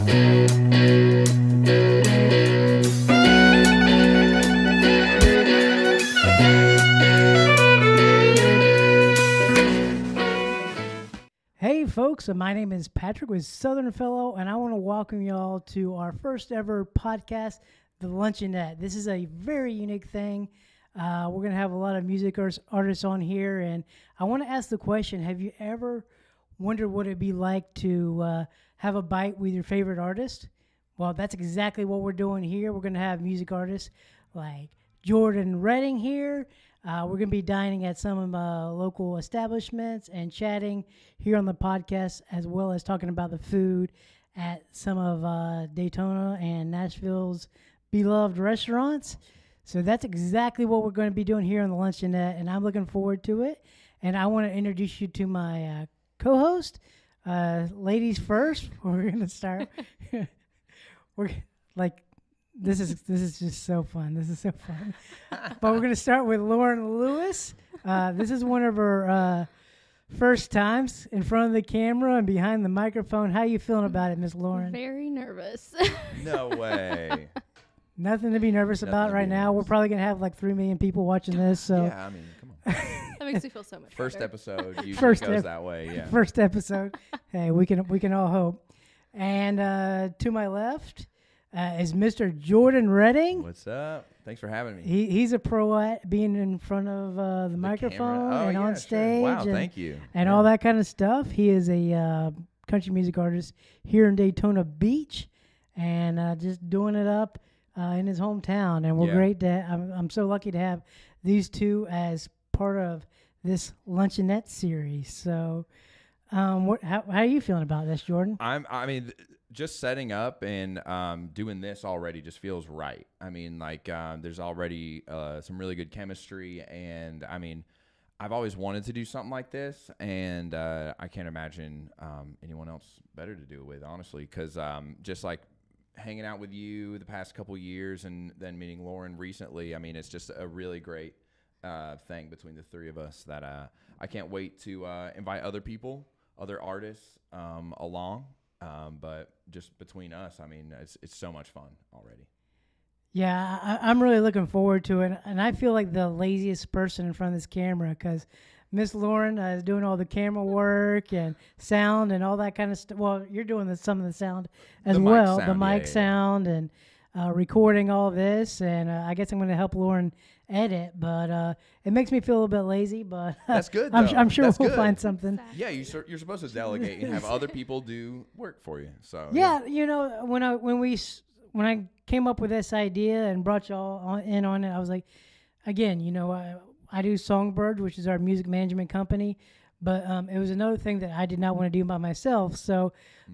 Hey folks, my name is Patrick with Southern Fellow, and I want to welcome y'all to our first ever podcast, The Luncheonette. This is a very unique thing. We're going to have a lot of music artists on here, and I want to ask the question, have you ever wondered what it'd be like to have a bite with your favorite artist? Well, that's exactly what we're doing here. We're going to have music artists like Jordan Redding here. We're going to be dining at some local establishments and chatting here on the podcast, as well as talking about the food at some of Daytona and Nashville's beloved restaurants. So that's exactly what we're going to be doing here on the Luncheonette, and I'm looking forward to it. And I want to introduce you to my co-host. Ladies first. We're going to start. This is just so fun. This is so fun. But we're going to start with Lauren Lewis. This is one of her first times in front of the camera and behind the microphone. How you feeling about it, Miss Lauren? Very nervous. No way. Nothing to be nervous about right now. We're probably going to have like 3 million people watching this. So yeah, I mean, come on. That makes me feel so much First better. episode usually goes that way. Yeah. First episode. Hey, we can all hope. And to my left is Mr. Jordan Redding. What's up? Thanks for having me. He's a pro at being in front of the microphone and on stage. Sure. Wow, and, thank you. And all that kind of stuff. He is a country music artist here in Daytona Beach and just doing it up in his hometown. And we're great to I'm so lucky to have these two as part of this Luncheonette series. So how are you feeling about this, Jordan? Just setting up and doing this already just feels right. I mean, there's already some really good chemistry, and I mean, I've always wanted to do something like this, and I can't imagine anyone else better to do it with, honestly, because just like hanging out with you the past couple years and then meeting Lauren recently, I mean, it's just a really great thing between the three of us that I can't wait to invite other people, other artists along. But just between us, I mean, it's so much fun already. Yeah, I'm really looking forward to it. And I feel like the laziest person in front of this camera because Miss Lauren is doing all the camera work and sound and all that kind of stuff. Well, you're doing some of the sound as well, the mic sound and recording all this. And I guess I'm going to help Lauren edit, but it makes me feel a little bit lazy, but that's good. I'm sure that's we'll good. find something. Yeah, you're supposed to delegate and have other people do work for you. So yeah, you know, when I came up with this idea and brought y'all in on it, I was like, again, you know, I do Songbird, which is our music management company, but it was another thing that I did not want to do by myself. So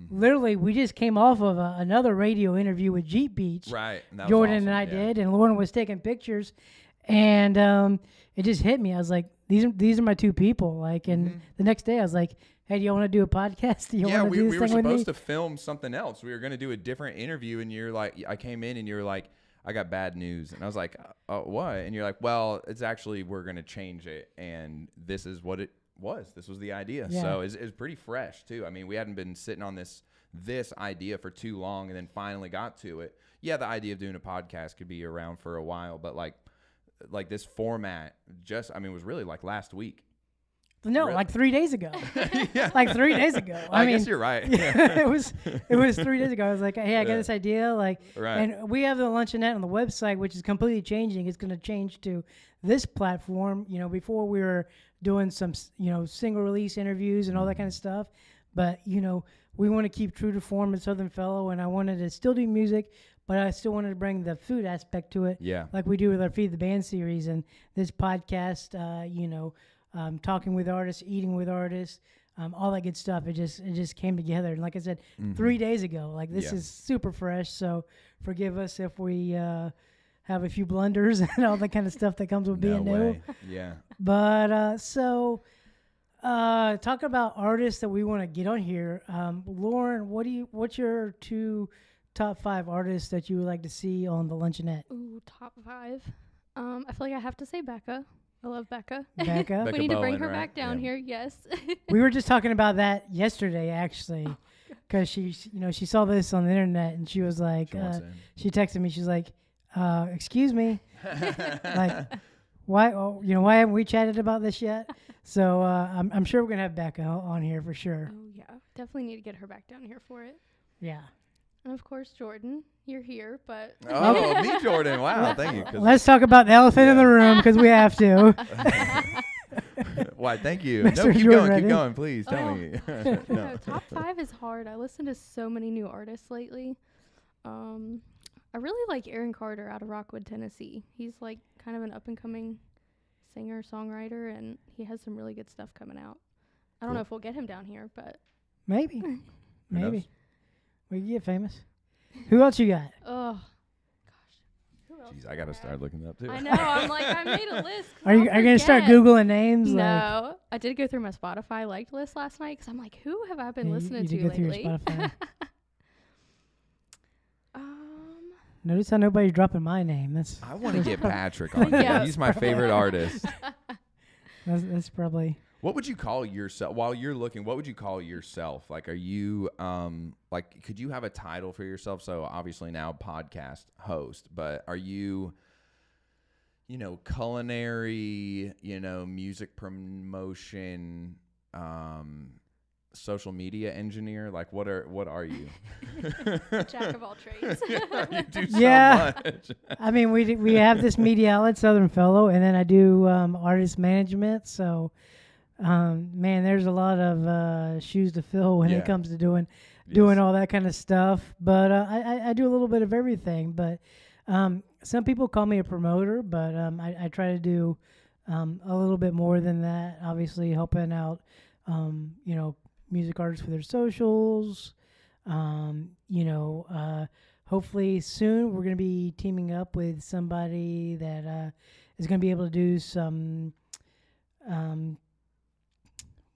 literally, we just came off of another radio interview with Jeep Beach. Right. And Jordan awesome. and I did, and Lauren was taking pictures, and it just hit me. I was like, these are my two people. Like, and the next day I was like, hey, do you want to do a podcast? Do you want to do this thing with me? We were supposed to film something else. We were going to do a different interview, and you're like, I came in and you're like, I got bad news. And I was like, oh, what? And you're like, well, it's actually, we're going to change it. And this is what it was. This was the idea. Yeah. So it's pretty fresh too. I mean, we hadn't been sitting on this idea for too long and then finally got to it. Yeah, the idea of doing a podcast could be around for a while, but like this format was really like last week. No, really? Like 3 days ago. Yeah. Like 3 days ago. I guess you're right. Yeah, it was 3 days ago. I was like, hey, I got this idea. Like, and we have the Luncheonette on the website, which is completely changing. It's going to change to this platform. You know, before we were doing some, single release interviews and all that kind of stuff. But, we want to keep true to form at Southern Fellow, and I wanted to still do music, but I still wanted to bring the food aspect to it. Yeah. Like we do with our Feed the Band series and this podcast, talking with artists, eating with artists, all that good stuff. It just came together. And like I said, 3 days ago, like this is super fresh. So forgive us if we have a few blunders and all that kind of stuff that comes with being new. Yeah. But talk about artists that we want to get on here. Lauren, what's your top 5 artists that you would like to see on the Luncheonette? Ooh, top 5. I feel like I have to say Becca. I love Becca. Becca? We need to bring her back down here, yes. We were just talking about that yesterday, actually, because she saw this on the internet and she was like, she texted me. She's like, excuse me, like, why haven't we chatted about this yet? So I'm sure we're gonna have Becca on here for sure. Oh yeah, definitely need to get her back down here for it. Yeah. And of course, Jordan, you're here, but Me, Jordan. Wow, thank you. Let's talk about the elephant in the room because we have to. Why? Thank you. Mr. No, keep Jordan, going. ready? Keep going, please. Tell me. No, top 5 is hard. I listen to so many new artists lately. I really like Aaron Carter out of Rockwood, Tennessee. He's like kind of an up and coming singer songwriter, and he has some really good stuff coming out. I don't know if we'll get him down here, but Maybe we can get famous. Who else you got? oh gosh, who else? Jeez, I gotta start looking up too. I know. I'm like, I made a list. Are you gonna start googling names? No, I did go through my Spotify liked list last night because I'm like, who have I been listening to lately? Notice how nobody's dropping my name. I want to get Patrick on here. He's my favorite artist. That's probably. What would you call yourself while you're looking? What would you call yourself? Like, are you like? Could you have a title for yourself? So obviously now podcast host, but are you, culinary, music promotion, social media engineer? Like, what are you? Jack of all trades. You do so much. I mean, we have this media outlet, Southern Fellow, and then I do artist management. So, man, there's a lot of shoes to fill when it comes to doing all that kind of stuff. But I do a little bit of everything. But some people call me a promoter, but I try to do a little bit more than that. Obviously, helping out, music artists for their socials. Hopefully soon we're going to be teaming up with somebody that is going to be able to do some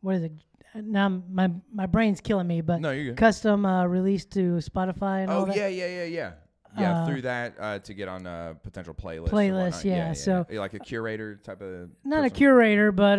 what is it? Now my brain's killing me, but No, you're good. custom release to Spotify and all that. Yeah, through that to get on a potential playlist. Playlist, yeah. So you're like a curator type of not a person? curator, but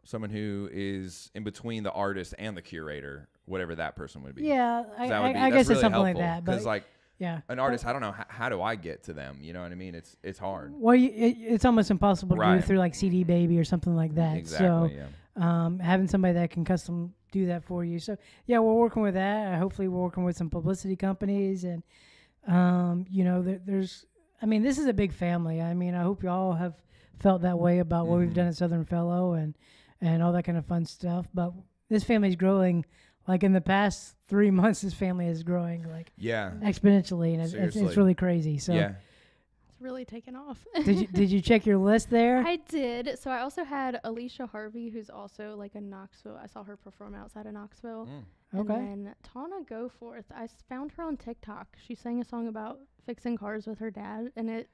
Someone who is in between the artist and the curator, whatever that person would be. yeah, That I guess it's something like that. Because But yeah, an artist, I don't know how do I get to them. You know what I mean? It's hard. well, it's almost impossible to do Right. through like CD Baby or something like that. Exactly. So having somebody that can custom do that for you. So yeah, we're working with that. Hopefully, we're working with some publicity companies, and there's. I mean, this is a big family. I mean, I hope you all have felt that way about what we've done at Southern Fellow and all that kind of fun stuff. But this family is growing. Like in the past 3 months, this family is growing like exponentially, and it's really crazy. So yeah. It's really taken off. did you check your list there? I did. So I also had Alicia Harvey, who's also like a Knoxville. I saw her perform outside of Knoxville. Okay. And then Tana Goforth. I found her on TikTok. She sang a song about fixing cars with her dad, and it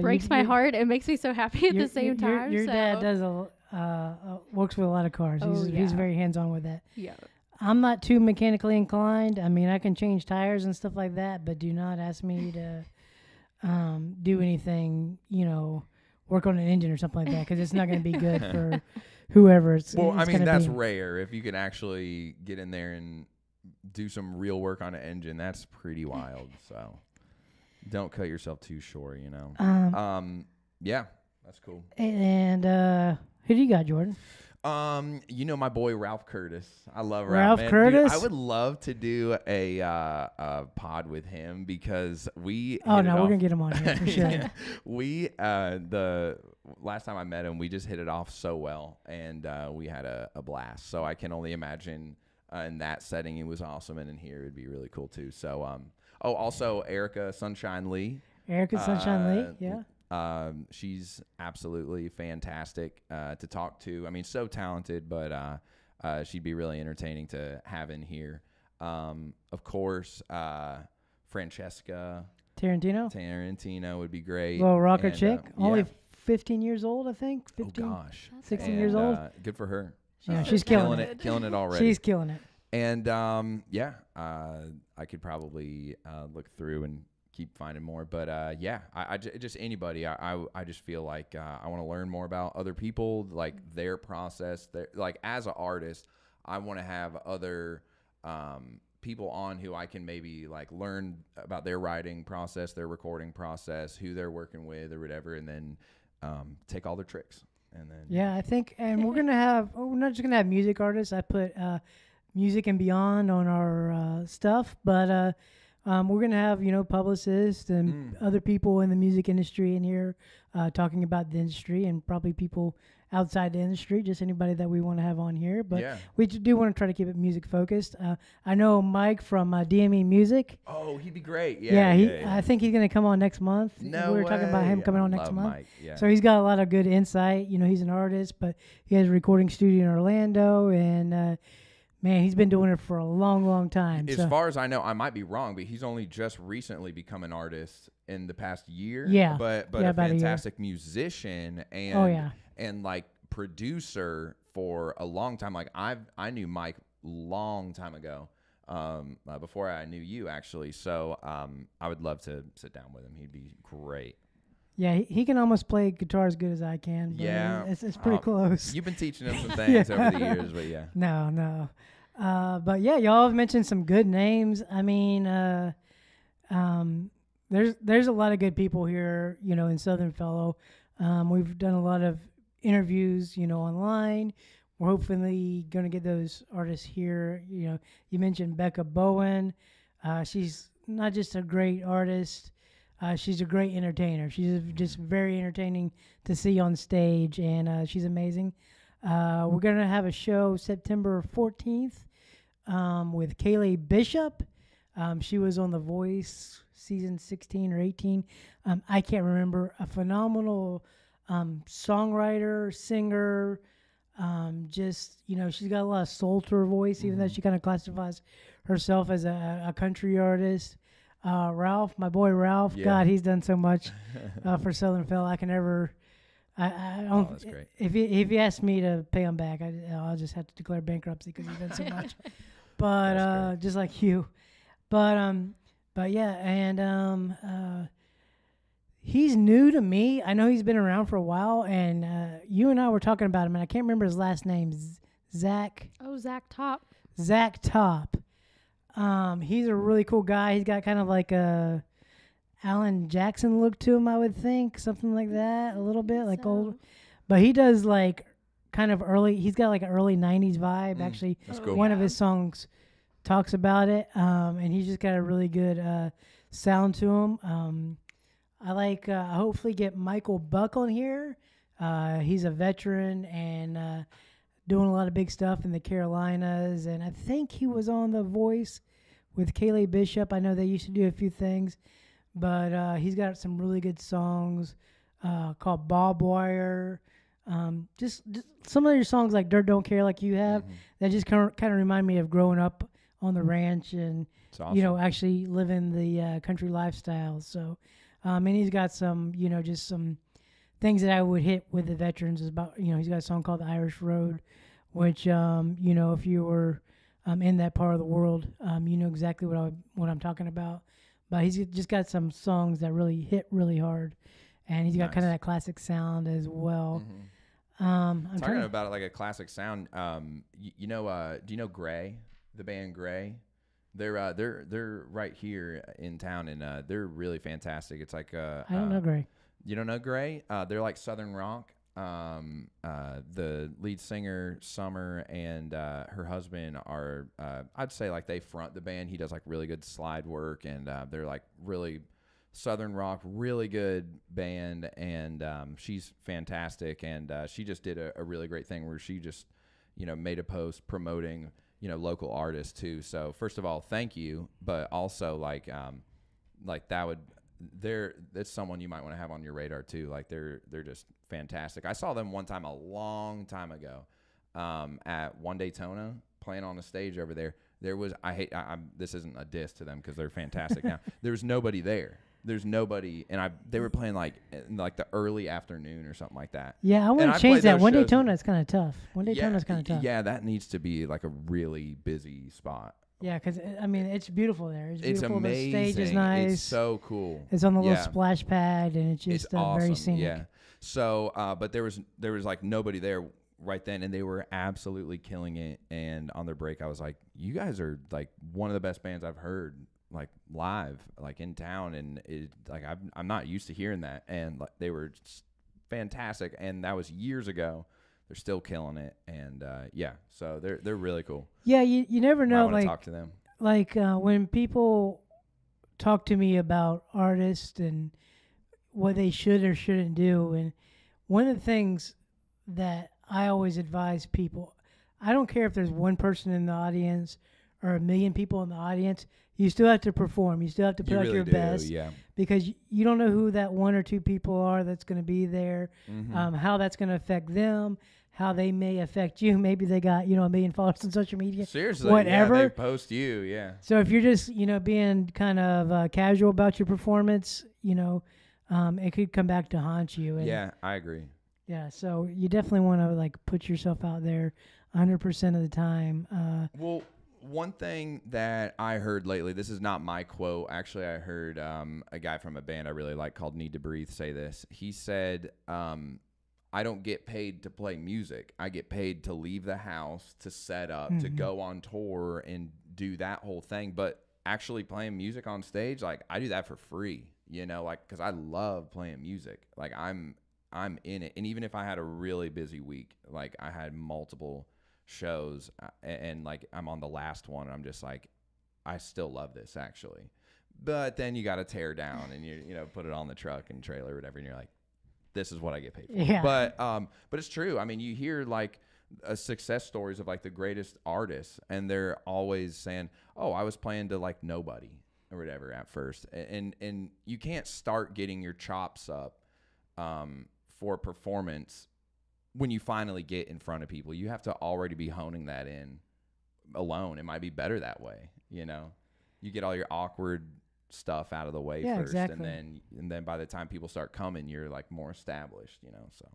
breaks my heart. It makes me so happy at the same time. Your dad does works with a lot of cars. He's very hands-on with that. Yeah. I'm not too mechanically inclined. I mean, I can change tires and stuff like that, but do not ask me to do anything, work on an engine or something like that, because it's not going to be good for whoever it's I mean, that's be. rare. If you can actually get in there and do some real work on an engine, that's pretty wild. So don't cut yourself too short, Yeah, that's cool. And who do you got, Jordan? My boy Ralph Curtis. I love Ralph man. Curtis. Dude, I would love to do a pod with him because we. Oh no, we're gonna get him on here for sure. We the last time I met him, we just hit it off so well, and we had a blast. So I can only imagine in that setting it was awesome, and in here it'd be really cool too. So also Erica Sunshine Lee. Erica Sunshine Lee, yeah. She's absolutely fantastic to talk to. I mean, so talented, but she'd be really entertaining to have in here. Of course, Francesca Tarantino would be great. Well, rocker chick, only 15 years old, I think. 15, oh gosh, 16 years old. Good for her. Yeah, she's killing it. Killing it already. She's killing it. And I could probably look through and keep finding more, but I just anybody. I just feel like I want to learn more about other people, like their process. Like as an artist, I want to have other people on who I can maybe like learn about their writing process, their recording process, who they're working with or whatever, and then take all their tricks. And then Yeah, I think, and we're gonna have. Oh, we're not just gonna have music artists. I put music and beyond on our stuff, but we're gonna have publicists and other people in the music industry in here talking about the industry, and probably people outside the industry, just anybody that we want to have on here. But we do want to try to keep it music focused. I know Mike from DME Music. Oh, he'd be great. I think he's going to come on next month. No we were talking about him coming on next month. Mike. Yeah. So he's got a lot of good insight. He's an artist, but he has a recording studio in Orlando, and man, he's been doing it for a long, long time. As far as I know, I might be wrong, but he's only just recently become an artist in the past year. Yeah. But a fantastic musician and like producer for a long time. Like I knew Mike long time ago, before I knew you actually. So I would love to sit down with him. He'd be great. Yeah, he can almost play guitar as good as I can. But it's pretty close. You've been teaching him some things over the years, but yeah. No. But yeah, y'all have mentioned some good names. I mean, there's a lot of good people here, in Southern Fellow. We've done a lot of interviews, online. We're hopefully going to get those artists here. You mentioned Becca Bowen. She's not just a great artist. She's a great entertainer. She's just very entertaining to see on stage, and she's amazing. We're going to have a show September 14th with Kaylee Bishop. She was on The Voice season 16 or 18. I can't remember. A phenomenal songwriter, singer. She's got a lot of soul to her voice, even though she kind of classifies herself as a country artist. Ralph, my boy Ralph, God, he's done so much for Southern Fellow. I can never... I don't. That's great. If you ask me to pay him back, I'll just have to declare bankruptcy because he's done so much. But just like you, but yeah, and he's new to me. I know he's been around for a while, and you and I were talking about him, and I can't remember his last name. Zach. Oh, Zach Top. Zach Top. He's a really cool guy. He's got kind of like a Alan Jackson look to him, I would think, something like that, a little bit like old, but he does like kind of early. He's got like an early '90s vibe. Actually, that's cool. One of his songs talks about it, and he's just got a really good sound to him. I like hopefully get Michael Buck on here. He's a veteran and doing a lot of big stuff in the Carolinas, and I think he was on The Voice with Kaylee Bishop. I know they used to do a few things. But he's got some really good songs called Bob Wire. Just some of your songs like Dirt Don't Care Like You Have, that just kind of remind me of growing up on the ranch and, awesome. Actually living the country lifestyle. So, and he's got some, just some things that I would hit with the veterans is about, he's got a song called The Irish Road, which, if you were in that part of the world, you know exactly what I'm talking about. But he's just got some songs that really hit really hard, and he's got kind of that classic sound as well. I'm talking about it like a classic sound. Do you know Gray, the band Gray? They're right here in town, and they're really fantastic. It's like I don't know Gray. You don't know Gray? They're like Southern rock. The lead singer Summer and her husband are I'd say like they front the band. He does like really good slide work, and they're like really Southern rock, really good band, and she's fantastic, and she just did a really great thing where she just made a post promoting local artists too. So first of all, thank you, but also like that would that's someone you might want to have on your radar too. Like they're just fantastic. I saw them one time a long time ago at One Daytona playing on a stage over there. There was this isn't a diss to them because they're fantastic now. There's nobody there. There's nobody, and they were playing like in like the early afternoon or something like that. Yeah, I want to change that. One Daytona is kind of tough. One Daytona is kind of tough. Yeah, that needs to be like a really busy spot. Yeah, because it's beautiful there. It's beautiful. Amazing. The stage is nice. It's so cool. It's on the little splash pad, and it's just awesome. very scenic. Yeah. So, but there was like nobody there right then, and they were absolutely killing it. And on their break, I was like, you guys are like one of the best bands I've heard like live, like in town. And it, like, I'm not used to hearing that. And like, they were just fantastic. And that was years ago. They're still killing it. And yeah, so they're really cool. Yeah. You never know. Like, talk to them. Like when people talk to me about artists and what they should or shouldn't do. And one of the things that I always advise people, I don't care if there's one person in the audience or a million people in the audience, you still have to perform. You still have to put out your best. Yeah. Because you don't know who that one or two people are that's going to be there, how that's going to affect them, how they may affect you. Maybe they got, a million followers on social media. Seriously. Whatever. Yeah, they post you, yeah. So if you're just, being kind of casual about your performance, it could come back to haunt you. And yeah, I agree. Yeah, so you definitely want to like put yourself out there 100% of the time. Well, one thing that I heard lately, this is not my quote. Actually, I heard a guy from a band I really like called Need to Breathe say this. He said, I don't get paid to play music. I get paid to leave the house, to set up, to go on tour and do that whole thing. But actually playing music on stage, like I do that for free, like because I love playing music. Like I'm in it. And even if I had a really busy week, like I had multiple shows and like I'm on the last one, I'm just like, I still love this actually. But then you got to tear down and you put it on the truck and trailer or whatever. And you're like, this is what I get paid for. Yeah. But it's true. I mean, you hear like success stories of like the greatest artists and they're always saying, oh, I was playing to like nobody or whatever at first. And you can't start getting your chops up, for performance when you finally get in front of people. You have to already be honing that in alone. It might be better that way. You get all your awkward stuff out of the way first, exactly. and then by the time people start coming, you're like more established, so.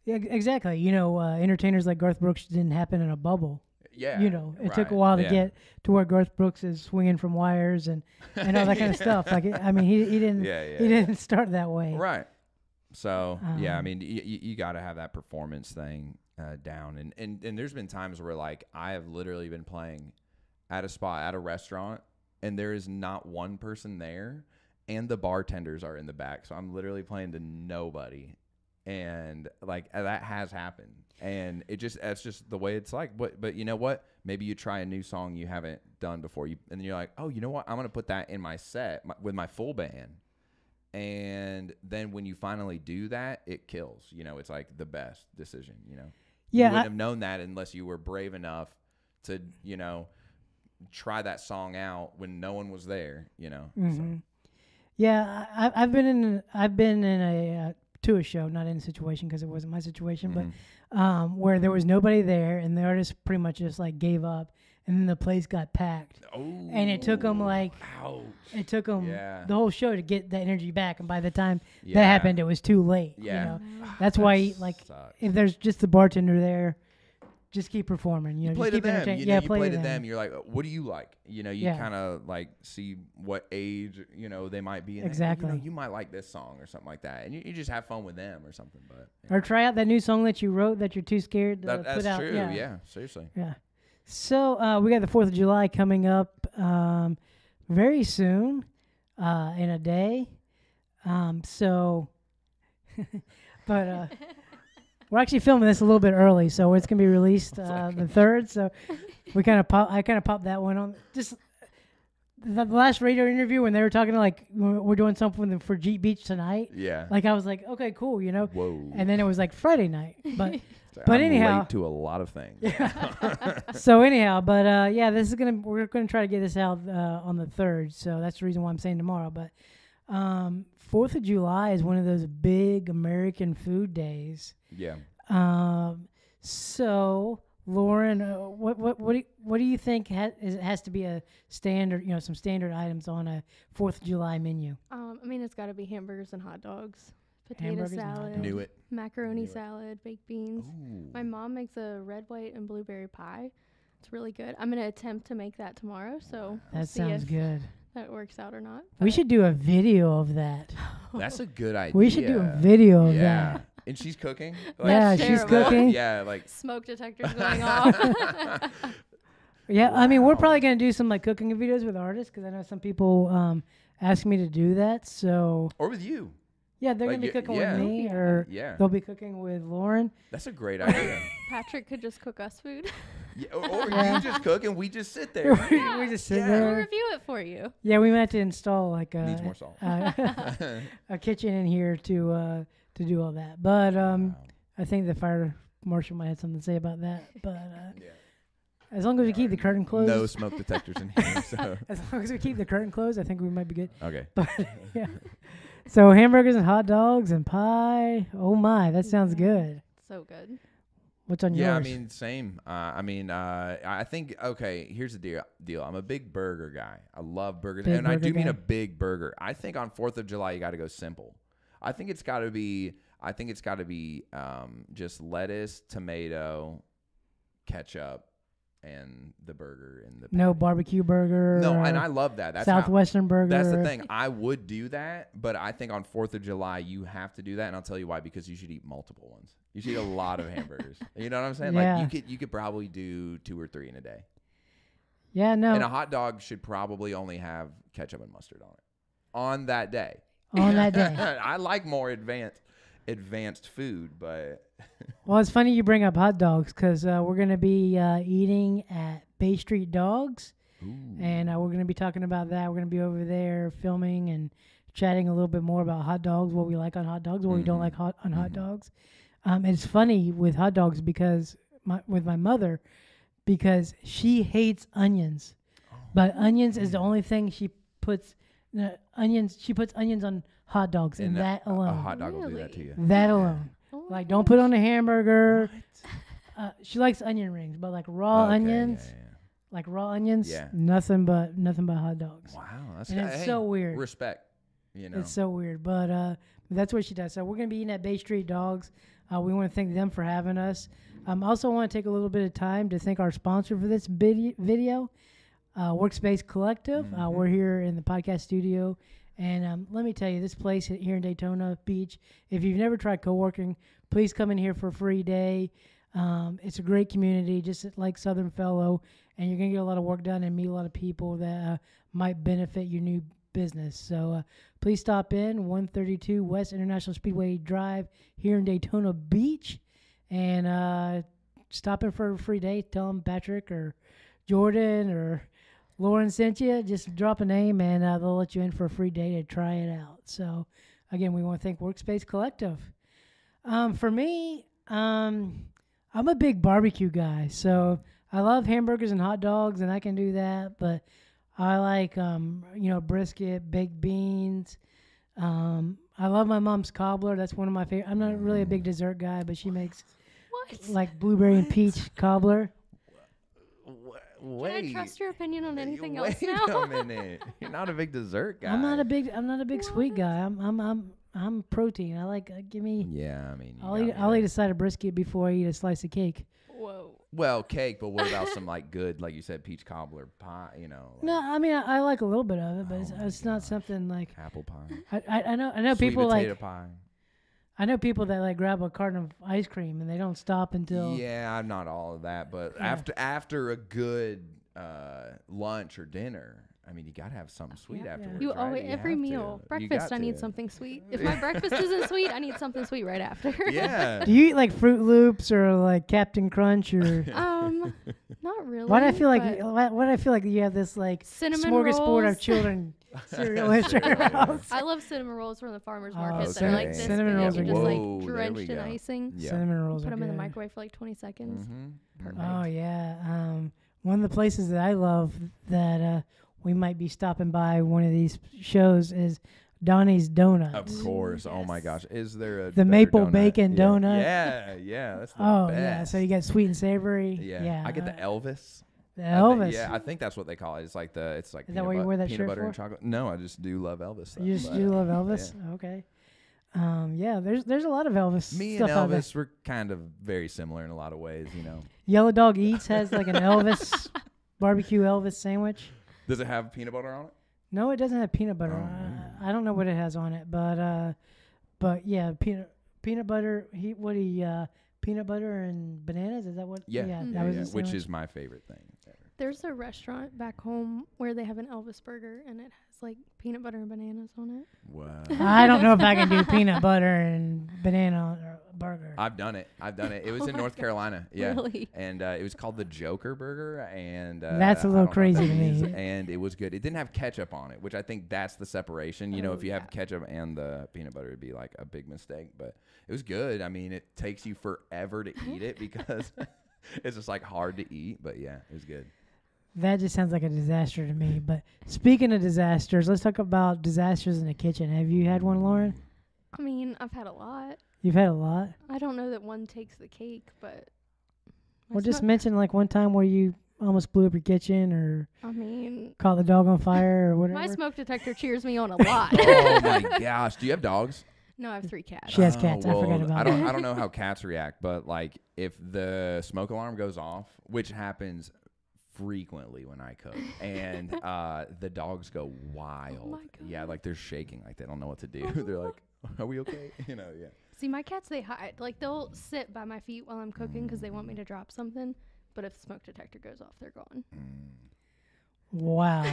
Yeah, exactly. Entertainers like Garth Brooks didn't happen in a bubble. Yeah. It took a while to get to where Garth Brooks is swinging from wires and all that kind of stuff. Like, he didn't he didn't start that way. Right. So, yeah, I mean, you got to have that performance thing down. And there's been times where, like, I have literally been playing at a spot, at a restaurant, and there is not one person there, and the bartenders are in the back. So I'm literally playing to nobody. And, like, that has happened. And that's just the way it's like. But you know what? Maybe you try a new song you haven't done before, and then you're like, oh, you know what? I'm going to put that in my set with my full band. And then when you finally do that, it kills. It's like the best decision, Yeah, you wouldn't have known that unless you were brave enough to, try that song out when no one was there, So. Yeah, I've been in a to a show, not in a situation because it wasn't my situation, but where there was nobody there and the artist pretty much just like gave up. And then the place got packed. Oh, and it took them the whole show to get that energy back. And by the time that happened, it was too late. Yeah. That's why, like, if there's just the bartender there, just keep performing. You play just to keep them. You play to them. You're like, what do you like? You kind of like see what age, they might be in. Exactly. You might like this song or something like that. And you just have fun with them or something. But Or try out that new song that you wrote that you're too scared to put out. That's true. Yeah, seriously. Yeah. So we got the 4th of July coming up very soon, in a day. But we're actually filming this a little bit early, so it's gonna be released the 3rd. So I kind of popped that one on. Just the last radio interview when they were talking like we're doing something for Jeep Beach tonight. Yeah. Like I was like, okay, cool, Whoa. And then it was like Friday night, but. But I'm anyhow, late to a lot of things. So anyhow, but we're gonna try to get this out on the 3rd. So that's the reason why I'm saying tomorrow. But 4th of July is one of those big American food days. Yeah. So Lauren, what do you think has to be a standard? Some standard items on a 4th of July menu. It's got to be hamburgers and hot dogs. Potato salad, Knew it. Macaroni salad, baked beans. Ooh. My mom makes a red, white, and blueberry pie. It's really good. I'm going to attempt to make that tomorrow, so that sounds good. That works out or not. We should do a video of that. That's a good idea. We should do a video of that. And she's cooking. Yeah, she's cooking. Yeah, like smoke detectors going off. Yeah, I mean, we're Wow. probably gonna do some like cooking videos with artists because I know some people ask me to do that. So or with you. yeah, they're Like, gonna be cooking yeah. with me, or Yeah, they'll be cooking with Lauren. that's a great idea. Patrick could just cook us food. Yeah, or Yeah. you just cook and we just sit there. we just sit Yeah. We'll there. review it for you. Yeah, we might have to install like Needs more salt. a kitchen in here to do all that. But I think the fire marshal might have something to say about that. But Yeah. as long as we keep the curtain closed, No smoke detectors in here. So as long as we keep the curtain closed, I think we might be good. okay. But yeah. So hamburgers and hot dogs and pie. Oh my, that sounds good. So good. What's on Yeah, I yours? mean, same. I think okay. Here's the deal. I'm a big burger guy. I love burgers, Big and I burger do mean guy. a big burger. I think on 4th of July you got to go simple. I think it's got to be. Just lettuce, tomato, ketchup, and the burger and the no patty. barbecue burger. No, or and I love that. That's how, Southwestern burger. That's the thing. I would do that, but I think on 4th of July you have to do that, and I'll tell you why. Because you should eat multiple ones. You should eat a lot of hamburgers. You know what I'm saying? Yeah. Like you could probably do 2 or 3 in a day. Yeah, no. And a hot dog should probably only have ketchup and mustard on it on that day. On that day. I like more advanced food, but Well, it's funny you bring up hot dogs because we're going to be eating at Bay Street Dogs, and we're going to be talking about that. We're going to be over there filming and chatting a little bit more about hot dogs, what we like on hot dogs, what we don't like hot dogs. It's funny with hot dogs because with my mother, because she hates onions, but onions is the only thing she puts. Onions. She puts onions on hot dogs, and that a alone. hot dog will do that to you. That alone. Oh my Like, don't put gosh. on a hamburger. She likes onion rings, but like raw Okay, onions, yeah. like raw onions, Yeah. nothing but hot dogs. Wow, that's And it's so weird. Respect, you know. It's so weird, but that's what she does. So we're gonna be eating at Bay Street Dogs. We want to thank them for having us. Also want to take a little bit of time to thank our sponsor for this video, Workspace Collective. We're here in the podcast studio. And let me tell you, this place here in Daytona Beach, if you've never tried co-working, please come in here for a free day. It's a great community, just like Southern Fellow, and you're going to get a lot of work done and meet a lot of people that might benefit your new business. So please stop in, 132 West International Speedway Drive here in Daytona Beach, and stop in for a free day. Tell them Patrick or Jordan or Lauren sent you. Just drop a name, and they'll let you in for a free day to try it out. So, again, we want to thank Workspace Collective. For me, I'm a big barbecue guy. So, I love hamburgers and hot dogs, and I can do that. But I like, brisket, baked beans. I love my mom's cobbler. That's one of my favorite. I'm not really a big dessert guy, but she makes What? like blueberry and peach cobbler. Wait. Can I trust your opinion on anything Wait else now? a minute. You're not a big dessert guy. I'm not a big sweet guy. I'm protein. I like give me. Yeah, I mean. I'll eat a side of brisket before I eat a slice of cake. Whoa. Well, cake, but what about some like good, like you said, peach cobbler pie? You know. Like No, I mean I like a little bit of it, but it's not something like apple pie. I know Sweet people potato like pie. I know people that like grab a carton of ice cream and they don't stop until Yeah, I'm not all of that, but Yeah. after a good lunch or dinner, I mean, you gotta have something sweet Yeah. afterwards. You right? always You every have meal. to. You Breakfast, got I need to. something sweet. If my breakfast isn't sweet, I need something sweet right after. Yeah. Do you eat like Fruit Loops or like Captain Crunch or Not really. why do I feel like but why do I feel like you have this like cinnamon smorgasbord rolls. of children cereal at your house? I love cinnamon rolls from the farmers Oh, market that cinnamon- are like this cinnamon big rolls and are just good. like Whoa, there we drenched in go. icing. Yeah. Cinnamon rolls Put are them in the good. microwave for like 20 seconds. Perfect. Oh yeah. One of the places that I love that we might be stopping by one of these shows is Donnie's Donuts. Of course. Oh my Yes. gosh. Is there a The better maple donut? bacon Yeah. donut. Yeah. That's the Oh best. yeah. So you got sweet and savory. Yeah. I get the Elvis. The I thi- Elvis. yeah, I think that's what they call it. It's like Is that peanut why you wear that peanut shirt butter and for? chocolate. No, I just do love Elvis. Stuff, You just but, do love Elvis. Okay. Yeah. There's a lot of Elvis Me and stuff out there. Elvis were kind of very similar in a lot of ways. You know. Yellow Dog Eats has like an Elvis barbecue Elvis sandwich. Does it have peanut butter on it? No, it doesn't have peanut butter. Oh, I don't know what it has on it, but yeah, peanut peanut butter. Peanut butter and bananas. Is that what? Yeah, that yeah, was yeah, the which sandwich? is my favorite thing ever. There's a restaurant back home where they have an Elvis burger and it has like peanut butter and bananas on it. Wow. I don't know if I can do peanut butter and banana on a burger. I've done it. It was Oh in my North gosh, Carolina. Yeah. really? And it was called the Joker Burger, and That's a I little don't know what that crazy to me. means, and it was good. It didn't have ketchup on it, which I think that's the separation. You know, Oh, if you have yeah. ketchup and the peanut butter, it'd be like a big mistake. But it was good. I mean, it takes you forever to eat it because it's just like hard to eat. But yeah, it was good. That just sounds like a disaster to me. But speaking of disasters, let's talk about disasters in the kitchen. Have you had one, Lauren? I mean, I've had a lot. You've had a lot. I don't know that one takes the cake, but Well, just mention like one time where you almost blew up your kitchen or I mean, caught the dog on fire or whatever. my smoke detector cheers me on a lot. Oh my gosh! Do you have dogs? No, I have 3 cats. She has cats. I forgot about I that. don't know how cats react, but like if the smoke alarm goes off, which happens frequently when I cook, and the dogs go wild. Oh my God. Yeah, like they're shaking, like they don't know what to do. They're like, "Are we okay?" You know, yeah. See, my cats, they hide. Like, they'll sit by my feet while I'm cooking because they want me to drop something. But if the smoke detector goes off, they're gone. Wow.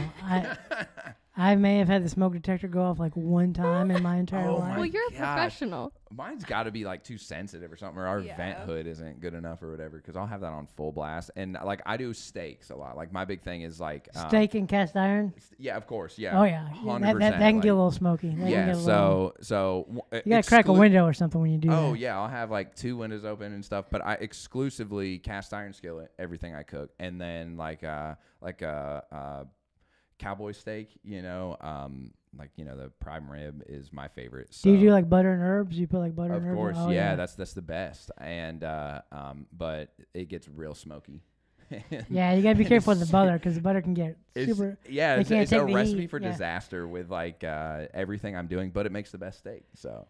I may have had the smoke detector go off like one time in my entire Oh life. my Well, you're a gosh. professional. Mine's got to be like too sensitive or something, or our Yeah. vent hood isn't good enough or whatever. Because I'll have that on full blast, and like I do steaks a lot. Like my big thing is like Steak and cast iron. Yeah, of course. Yeah. Oh yeah, 100%. that can get a like- little smoky. That can Yeah. get a little- you gotta crack a window or something when you do that. Oh yeah, I'll have like 2 windows open and stuff, but I exclusively cast iron skillet everything I cook, and then like a cowboy steak, like the prime rib is my favorite. So. Do you do like butter and herbs? You put like butter Of and herbs? course, Oh, yeah, that's the best, and but it gets real smoky. Yeah, you gotta be careful with the butter because the butter can get super. Yeah, they it's can't a take the recipe heat, for yeah. disaster with like everything I'm doing, but it makes the best steak. So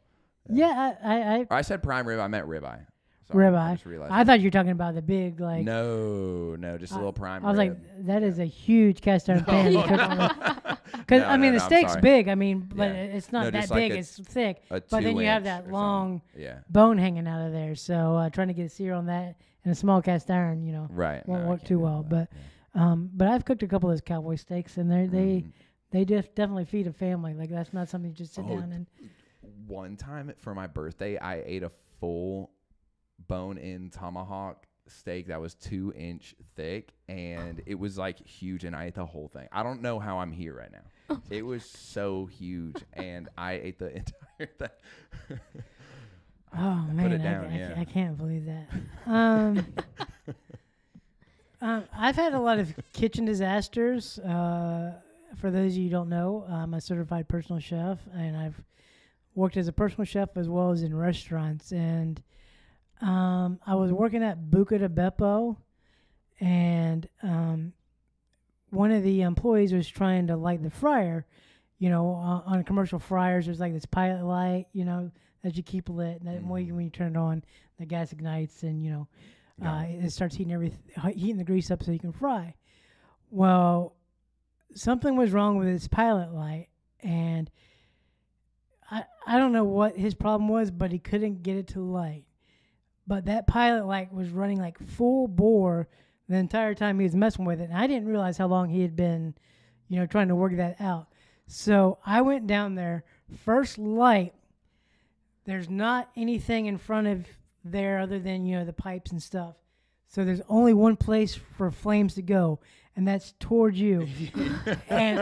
Yeah, I said prime rib, I meant ribeye. Sorry, I ribeye. just realized I thought you were talking about the big like. no, just a little prime I was rib. like, that is a huge cast iron pan. Because No, I mean, no, the I'm steak's sorry. big. I mean, but Yeah. it's not No, that just like big. a- It's thick. a But then you have 2 that inch or long something. Yeah. bone hanging out of there. So trying to get a sear on that in a small cast iron, Right. won't no, I work can't too do well. that. Yeah. But I've cooked a couple of those cowboy steaks, and Mhm. they definitely feed a family. Like that's not something you just sit Oh, down and. One time for my birthday, I ate a full bone-in tomahawk steak that was 2-inch thick, and it was like huge, and I ate the whole thing. I don't know how I'm here right now. It was so huge, and I ate the entire thing. Oh man, Put it down, I can't believe that. I've had a lot of kitchen disasters. For those of you who don't know, I'm a certified personal chef, and I've worked as a personal chef as well as in restaurants. And I was working at Buca de Beppo, and one of the employees was trying to light the fryer. On commercial fryers, there's like this pilot light, that you keep lit, and that when you turn it on, the gas ignites, and it starts heating the grease up so you can fry. Well, something was wrong with his pilot light, and I don't know what his problem was, but he couldn't get it to light. But that pilot light was running like full bore the entire time he was messing with it, and I didn't realize how long he had been, trying to work that out. So I went down there, first light. There's not anything in front of there other than, the pipes and stuff. So there's only one place for flames to go, and that's towards you. And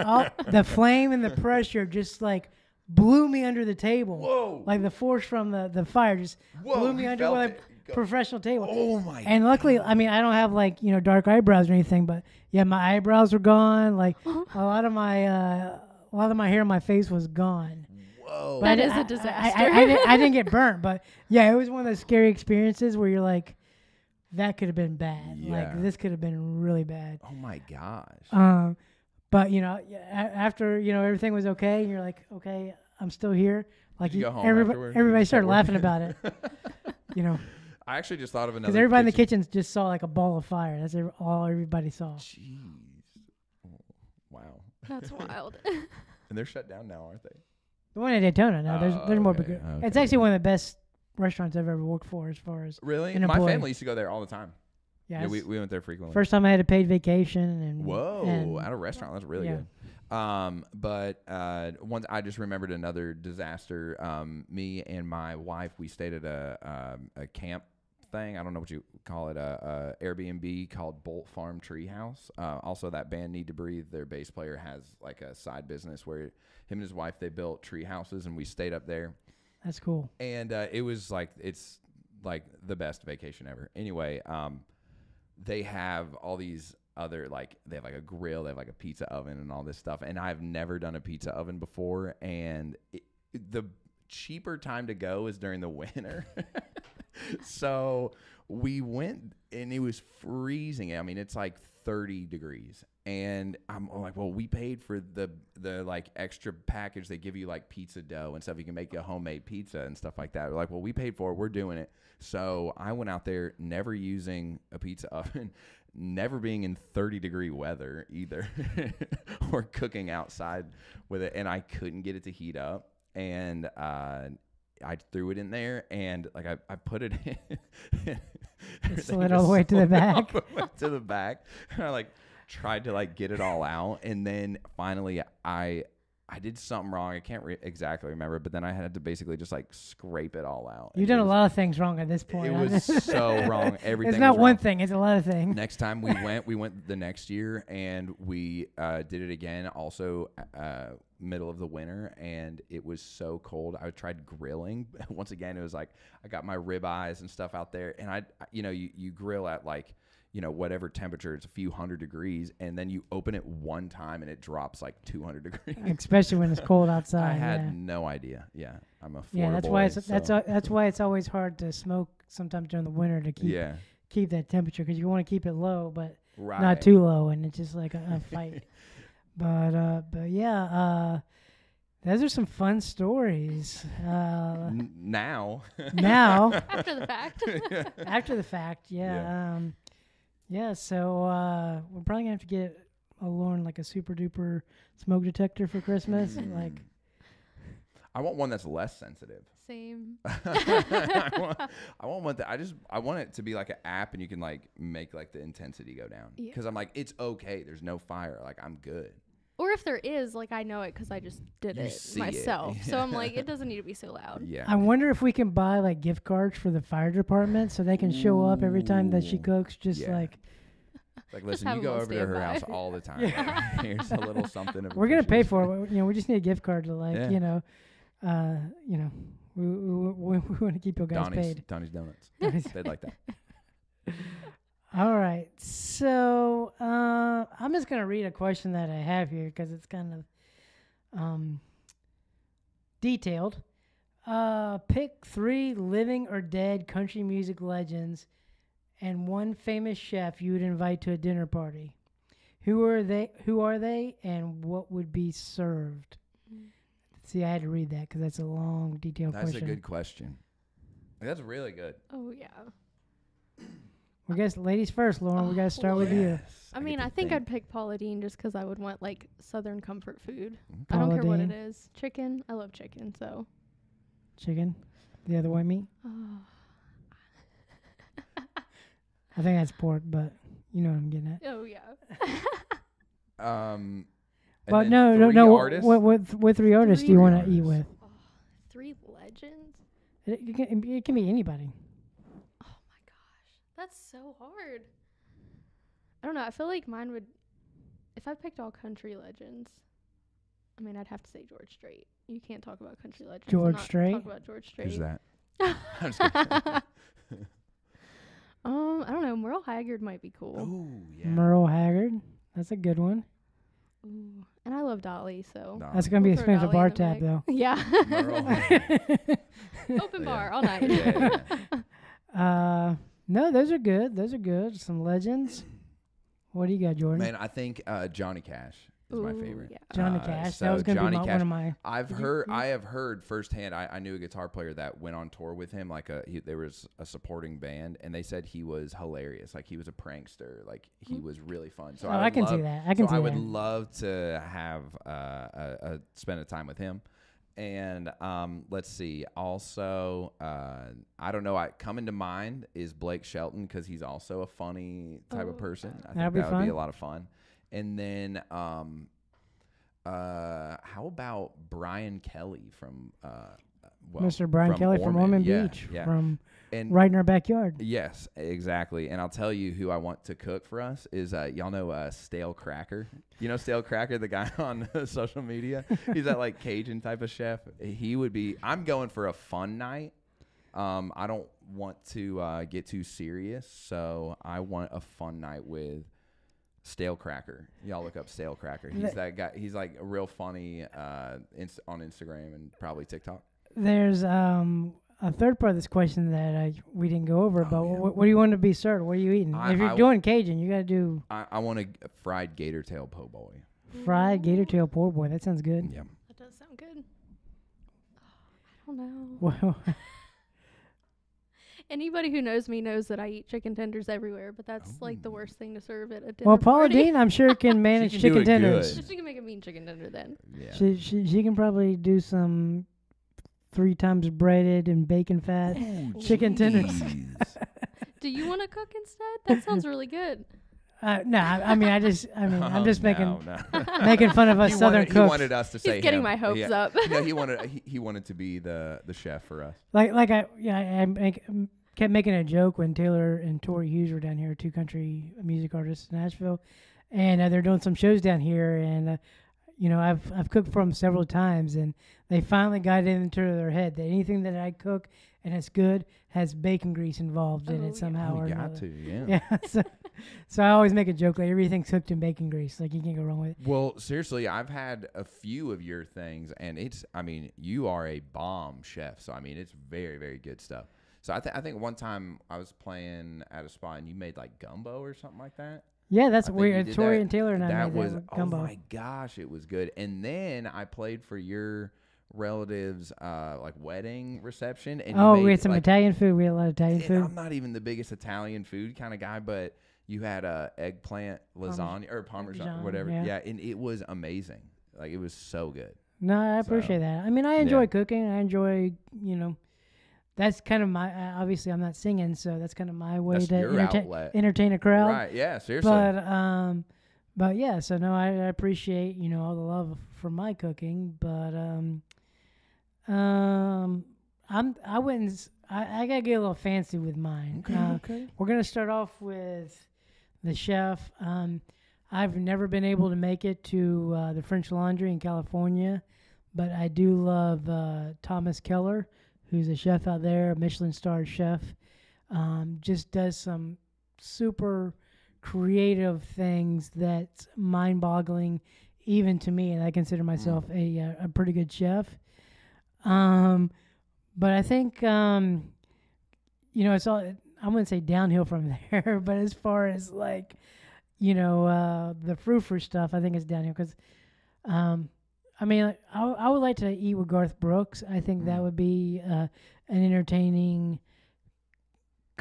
the flame and the pressure just like blew me under the table. Whoa. Like the force from the fire just blew me you under felt with it. a professional table. Oh my! And luckily, I mean, I don't have like, dark eyebrows or anything, but yeah, my eyebrows were gone. Like a lot of my hair on my face was gone. Whoa! That is a disaster. I didn't get burnt, but yeah, it was one of those scary experiences where you're like, that could have been bad. Yeah. Like this could have been really bad. Oh my gosh! But after everything was okay, and you're like, okay, I'm still here. Like Did you go home everybody afterward? everybody Did you started start laughing working? about it. I actually just thought of another. Because everybody in the kitchen just saw like a ball of fire. That's all everybody saw. Jeez! Oh, wow! That's wild. And they're shut down now, aren't they? The one at Daytona, no, there's more. Okay, Bigger. okay. It's actually one of the best restaurants I've ever worked for as far as Really? an My employee. family used to go there all the time. Yeah, we went there frequently. First time I had a paid vacation. And Whoa, at a restaurant. That's really Yeah. good. But once I just remembered another disaster. Me and my wife, we stayed at a camp thing. I don't know what you call it, a Airbnb called Bolt Farm Treehouse. Also, that band Need to Breathe, their bass player has like a side business where him and his wife, they built tree houses, and we stayed up there. That's cool. And it was like, it's like the best vacation ever. Anyway, they have all these other, like, they have like a grill, they have like a pizza oven and all this stuff. And I've never done a pizza oven before. And the cheaper time to go is during the winter. So we went, and it was freezing. I mean, it's like 30 degrees. And I'm like, well, we paid for the like extra package. They give you like pizza dough and stuff. You can make a homemade pizza and stuff like that. We're like, well, we paid for it. We're doing it. So I went out there, never using a pizza oven, never being in 30-degree weather either, or cooking outside with it. And I couldn't get it to heat up. And I threw it in there, and like I put it in. It slid all the way to the back. To the back. And I like tried to like get it all out, and then finally I did something wrong. I can't exactly remember, but then I had to basically just like scrape it all out. You've done a lot of things wrong at this point. It was so wrong. Everything. It's not was one wrong. thing. It's a lot of things. Next time we went the next year, and we did it again. Also, middle of the winter, and it was so cold. I tried grilling. Once again, it was like I got my rib eyes and stuff out there, and you grill at like, whatever temperature, it's a few hundred degrees, and then you open it one time and it drops like 200 degrees. Especially when it's cold outside. I had no idea. Yeah, I'm a Yeah, that's boy, why it's so. that's why it's always hard to smoke sometimes during the winter to keep that temperature, because you want to keep it low, but not too low, and it's just like a fight. But yeah, those are some fun stories. Now. After the fact. After the fact, yeah. Yeah, so we're probably gonna have to get Lauren like a super duper smoke detector for Christmas. Like, I want one that's less sensitive. Same. I want one that I want it to be like an app, and you can like make like the intensity go down. Because I'm like, it's okay. There's no fire. Like, I'm good. Or if there is, like, I know it because I just did it myself. So I'm like, it doesn't need to be so loud. Yeah. I wonder if we can buy like gift cards for the fire department so they can show up every time that she cooks. Just like listen, you go over to her house all the time. Yeah. Like, here's a little something. We're gonna pay for it. We just need a gift card to like, we want to keep you guys paid. Donnie's Donuts. They'd like that. All right, so I'm just gonna read a question that I have here because it's kind of detailed. Pick 3 living or dead country music legends and one famous chef you would invite to a dinner party. Who are they, and what would be served? See, I had to read that because that's a long, detailed question. That's a good question. That's really good. Oh yeah. We guess ladies first, Lauren. We got to start with you. I mean, I think I'd pick Paula Deen just because I would want like Southern comfort food. Paula I don't care what Deen. it is. Chicken. I love chicken. So. Chicken. The other white meat. Oh. I think that's pork, but you know what I'm getting at. Oh yeah. But no. Artists? What 3 artists do you want to eat with? 3 legends. It can be anybody. That's so hard. I don't know. I feel like mine would, if I picked all country legends, I mean, I'd have to say George Strait. You can't talk about country legends. George and not Strait? Talk about George Strait. Who's that? I'm just kidding. I don't know. Merle Haggard might be cool. Oh, yeah. Merle Haggard. That's a good one. Ooh. And I love Dolly, so. No. That's going to be We'll throw expensive Dolly bar in the tab, mix. though. Yeah. Merle Haggard. Open bar all night. Yeah. No, those are good. Those are good. Some legends. What do you got, Jordan? Man, I think Johnny Cash is my favorite. Yeah. Johnny Cash. So That was going to be Johnny one of my. I have heard firsthand. I knew a guitar player that went on tour with him. Like there was a supporting band, and they said he was hilarious. Like he was a prankster. Like he was really fun. So I can see that. I can see that. I would love to have spend a time with him. And let's see. Also, I don't know. Coming to mind is Blake Shelton because he's also a funny type of person. I think that would be a lot of fun. And then, how about Brian Kelly from Mr. Brian Kelly from Ormond Beach, from right in our backyard. Yes, exactly. And I'll tell you who I want to cook for us is y'all know Stale Cracker. You know Stale Cracker, the guy on social media. He's that like Cajun type of chef. He would be. I'm going for a fun night. I don't want to get too serious, so I want a fun night with Stale Cracker. Y'all look up Stale Cracker. He's that guy. He's like a real funny on Instagram and probably TikTok. There's a third part of this question that we didn't go over, but what do you want to be served? What are you eating? If you're doing Cajun, you got to do... I want a fried gator tail po' boy. Fried gator tail po' boy. That sounds good. Yeah. That does sound good. I don't know. Well, anybody who knows me knows that I eat chicken tenders everywhere, but that's like the worst thing to serve at a dinner well, Paula party. Dean, I'm sure can manage chicken tenders. She can make a mean chicken tender then. Yeah. She can probably do some 3 times breaded and bacon fat chicken tenders. Do you want to cook instead? That sounds really good. No, I'm just making fun of us Southern cooks. He wanted us to say He's getting my hopes up. No, he wanted to be the chef for us. I kept making a joke when Taylor and Tori Hughes were down here, 2 country music artists in Nashville, and they're doing some shows down here, and I've cooked for them several times, and they finally got it into their head that anything that I cook and it's good has bacon grease involved in it somehow or another. Got to, yeah. Yeah. So I always make a joke like everything's cooked in bacon grease. Like you can't go wrong with it. Well, seriously, I've had a few of your things, and you are a bomb chef. So it's very, very good stuff. So I think one time I was playing at a spot and you made like gumbo or something like that. Yeah, that's weird. Tori and Taylor and I made that gumbo. Oh my gosh, it was good. And then I played for your relatives' like wedding reception. And we had some Italian food. We had a lot of Italian food. I'm not even the biggest Italian food kind of guy, but you had eggplant lasagna or parmesan, whatever. Yeah, and it was amazing. Like it was so good. No, I appreciate that. I enjoy cooking. I enjoy, that's kind of my. Obviously, I'm not singing, so that's kind of my way to entertain a crowd. Right? Yeah, seriously. But yeah. So no, I appreciate all the love for my cooking, but I gotta get a little fancy with mine. Okay. We're gonna start off with the chef. I've never been able to make it to the French Laundry in California, but I do love Thomas Keller, who's a chef out there, a Michelin star chef. Just does some super creative things that's mind-boggling, even to me, and I consider myself a pretty good chef. But I think it's all. I wouldn't say downhill from there, but as far as like, the frou-frou stuff, I think it's downhill because, I would like to eat with Garth Brooks. I think that would be an entertaining,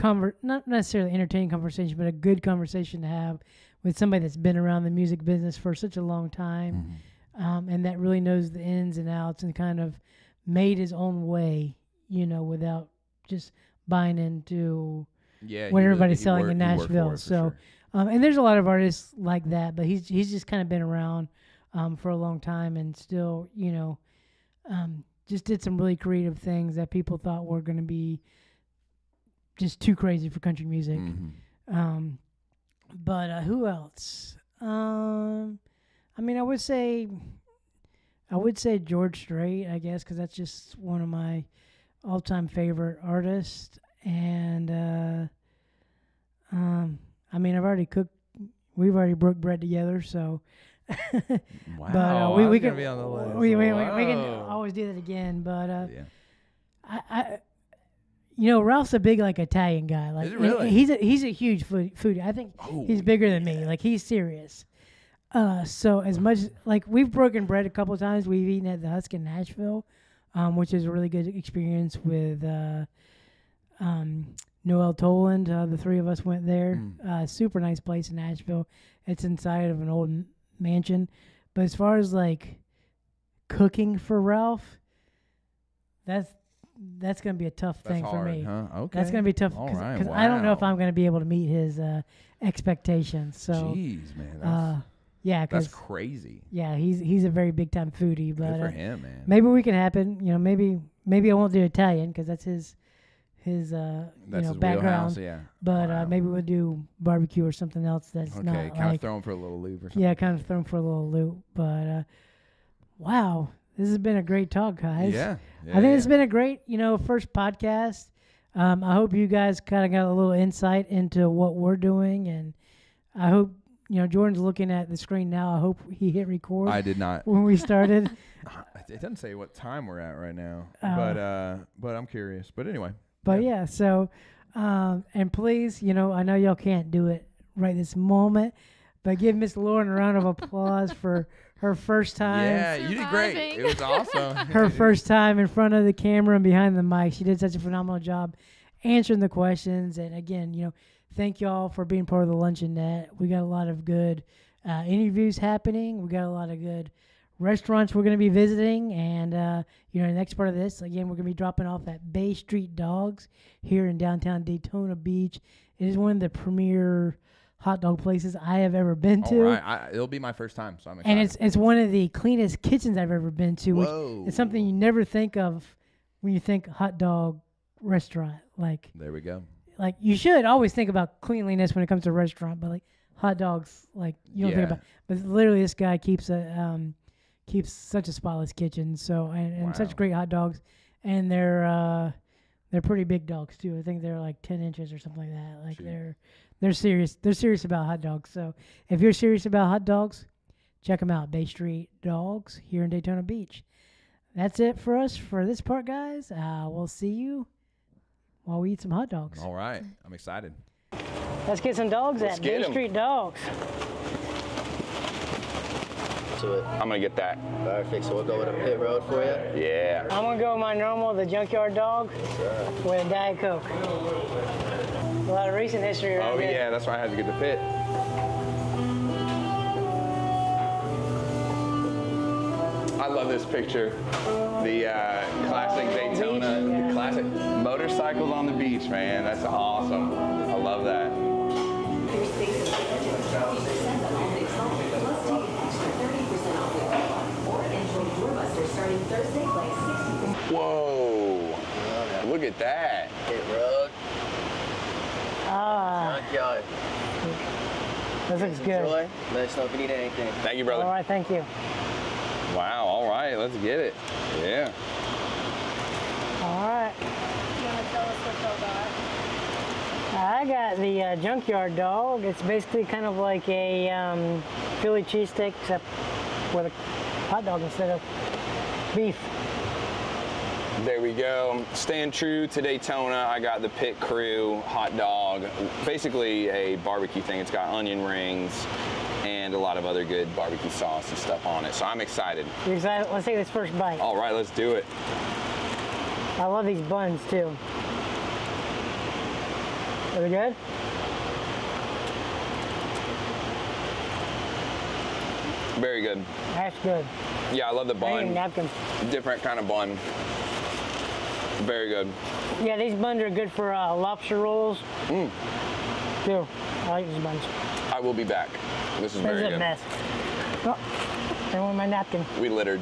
not necessarily entertaining conversation, but a good conversation to have with somebody that's been around the music business for such a long time, and that really knows the ins and outs and kind of made his own way, without just buying into what everybody's selling in Nashville. So, and there's a lot of artists like that, but he's just kind of been around for a long time and still, just did some really creative things that people thought were going to be just too crazy for country music. But who else? I would say George Strait, I guess, because that's just one of my all-time favorite artists. And I've already cooked. We've already broke bread together, so. Wow, but we can be on the list. We can always do that again. But Ralph's a big Italian guy. Like, is it really? He's a huge foodie. I think he's bigger than me. Like he's serious. So as much we've broken bread a couple of times, we've eaten at the Husk in Nashville, which is a really good experience with Noel Toland. The 3 of us went there. Super nice place in Nashville. It's inside of an old mansion. But as far as cooking for Ralph, that's going to be a tough thing hard, for me. huh? Okay. That's going to be tough All because right, I don't know if wow. I'm going to be able to meet his expectations. So, Jeez, man. yeah, That's because crazy. yeah, he's a very big time foodie. But Good for him, man. maybe we can happen. You know, maybe I won't do Italian because that's his That's his background. wheelhouse, yeah. But Wow. maybe we'll do barbecue or something else that's Okay, not kind like of throw him for a little loop or something. yeah, kind of thrown for a little loop. But wow, this has been a great talk, guys. Yeah. I think it's been a great, first podcast. I hope you guys kind of got a little insight into what we're doing, and I hope Jordan's looking at the screen now. I hope he hit record. I did not. when we started. It doesn't say what time we're at right now, but I'm curious. But anyway. But yeah, so and please, I know y'all can't do it right this moment, but give Miss Lauren a round of applause for her first time. Yeah, you did great. Surviving. It was awesome. Her first time in front of the camera and behind the mic. She did such a phenomenal job answering the questions. And again, thank y'all for being part of the Luncheonette. We got a lot of good interviews happening. We got a lot of good restaurants we're going to be visiting. And, the next part of this, again, we're going to be dropping off at Bay Street Dogs here in downtown Daytona Beach. It is one of the premier hot dog places I have ever been to. All right. It'll be my first time, so I'm excited. And it's one of the cleanest kitchens I've ever been to. Whoa. Which is something you never think of when you think hot dog restaurant. There we go. Like you should always think about cleanliness when it comes to a restaurant, but like hot dogs, like you don't think Yeah. about. But literally, this guy keeps such a spotless kitchen. So and Wow. such great hot dogs, and they're pretty big dogs too. I think they're like 10 inches or something like that. Like Shoot. they're serious. They're serious about hot dogs. So if you're serious about hot dogs, check them out. Bay Street Dogs here in Daytona Beach. That's it for us for this part, guys. We'll see you while we eat some hot dogs. All right. I'm excited. Let's get some dogs Let's at get Bay 'em. Street Dogs. To it. I'm going to get that. Perfect. So we'll go with a pit road for you. Yeah. I'm gonna go with my normal, the junkyard dog, with a Diet Coke. A lot of recent history around Oh, here. yeah. That's why I had to get the pit. I love this picture. The classic Daytona, the classic motorcycles on the beach, man. That's awesome. I love that. Whoa. Look at that. Pit road. This Junkyard. looks good. Enjoy. Let us know if you need anything. Thank you, All brother. right, thank you. Wow. All right. Let's get it. Yeah. All right. You want to tell us what y'all got? I got the junkyard dog. It's basically kind of like a Philly cheesesteak, except with a hot dog instead of beef. There we go. Staying true to Daytona, I got the Pit Crew hot dog. Basically a barbecue thing. It's got onion rings and a lot of other good barbecue sauce and stuff on it. So I'm excited. You excited? Let's take this first bite. All right, let's do it. I love these buns too. Are they good? Very good. That's good. Yeah, I love the I need a bun. napkin. Different kind of bun. Very good. Yeah, these buns are good for lobster rolls. Too. I like these buns. I will be back. This is This very is a good. mess. Oh, I want my napkin. We littered.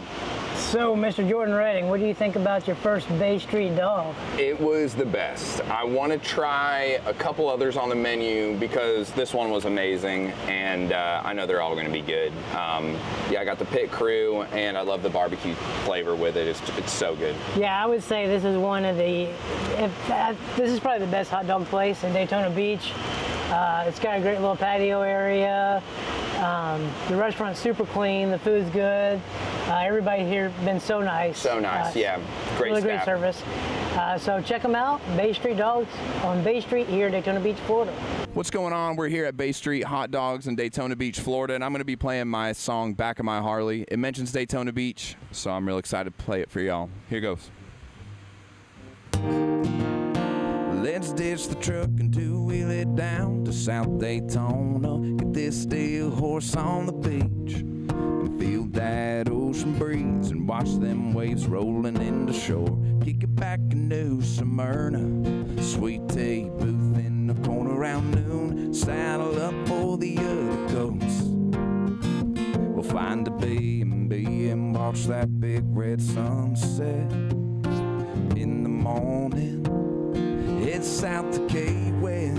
So, Mr. Jordan Redding, what do you think about your first Bay Street dog? It was the best. I want to try a couple others on the menu because this one was amazing, and I know they're all going to be good. Yeah, I got the Pit Crew, and I love the barbecue flavor with it. It's so good. Yeah, I would say this is one of the, this is probably the best hot dog place in Daytona Beach. It's got a great little patio area. The restaurant's super clean. The food's good. Everybody here been so nice. So nice, yeah. Great Really staff. great service. So check them out, Bay Street Dogs on Bay Street here in Daytona Beach, Florida. What's going on? We're here at Bay Street Hot Dogs in Daytona Beach, Florida, and I'm going to be playing my song Back of My Harley. It mentions Daytona Beach, so I'm real excited to play it for y'all. Here goes. Let's ditch the truck and two-wheel it down to South Daytona. Get this steel horse on the beach and feel that ocean breeze and watch them waves rolling into shore. kick it back in New Smyrna. Sweet tea booth in the corner around noon. Saddle up for the other goats. We'll find a B&B and watch that big red sunset. In the morning, head south to Key West.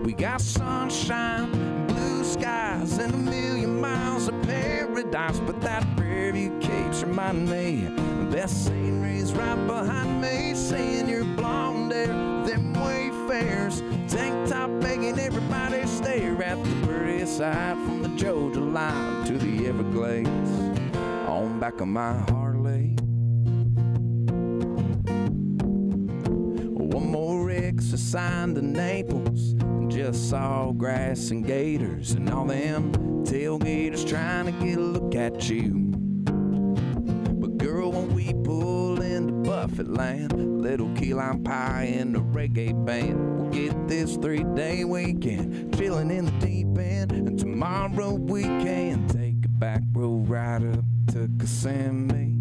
We got sunshine, blue skies, and a million miles of paradise. But that Prairie View Capes remind me, the best scenery's right behind me. Seeing your blonde hair, them wayfarers, tank top begging everybody stare at the prettiest sight from the Georgia line to the Everglades. On back of my Harley. One more exercise to Naples. Just saw grass and gators and all them tailgaters trying to get a look at you. But girl, when we pull into Buffett land, little key lime pie and a reggae band, we'll get this 3-day weekend chilling in the deep end. And tomorrow we can take a back road right up to Kissimmee.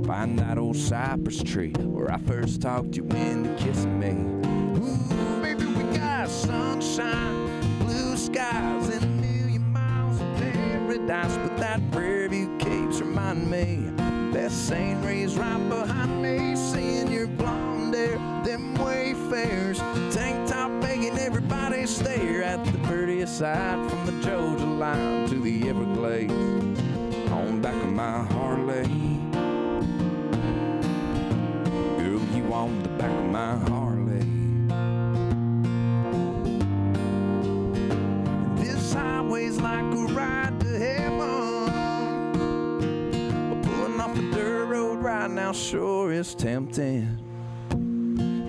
Find that old cypress tree where I first talked you into kissing me. Ooh, baby, we got sunshine, blue skies, and a million miles of paradise. But that Prairie View Capes remind me, best scenery's right behind me. Seeing your blonde hair, them wayfarers, tank top begging everybody stare at the prettiest sight from the Georgia line to the Everglades. On back of my Harley. You on the back of my Harley. And this highway's like a ride to heaven. But pulling off a dirt road right now sure is tempting.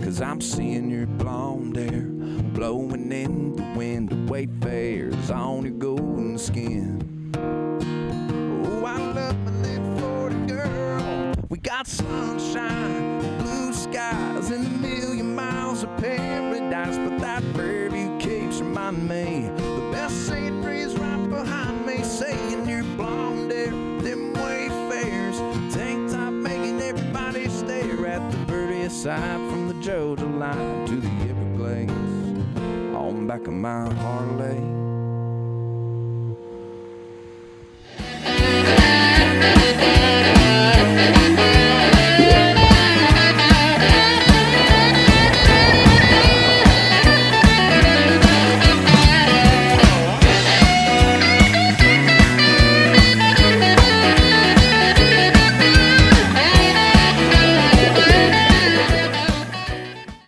'Cause I'm seeing your blonde hair blowing in the wind of wayfarers on your golden skin. Oh, I love my little Florida girl. We got sunshine, blue skies, and a million miles of paradise. But that Prairie View Capes remind me, the best scenery's right behind me. Saying your blonde hair, them wayfarers, tank top making everybody stare at the prettiest sight from the Georgia line to the Everglades. On back of my Harley.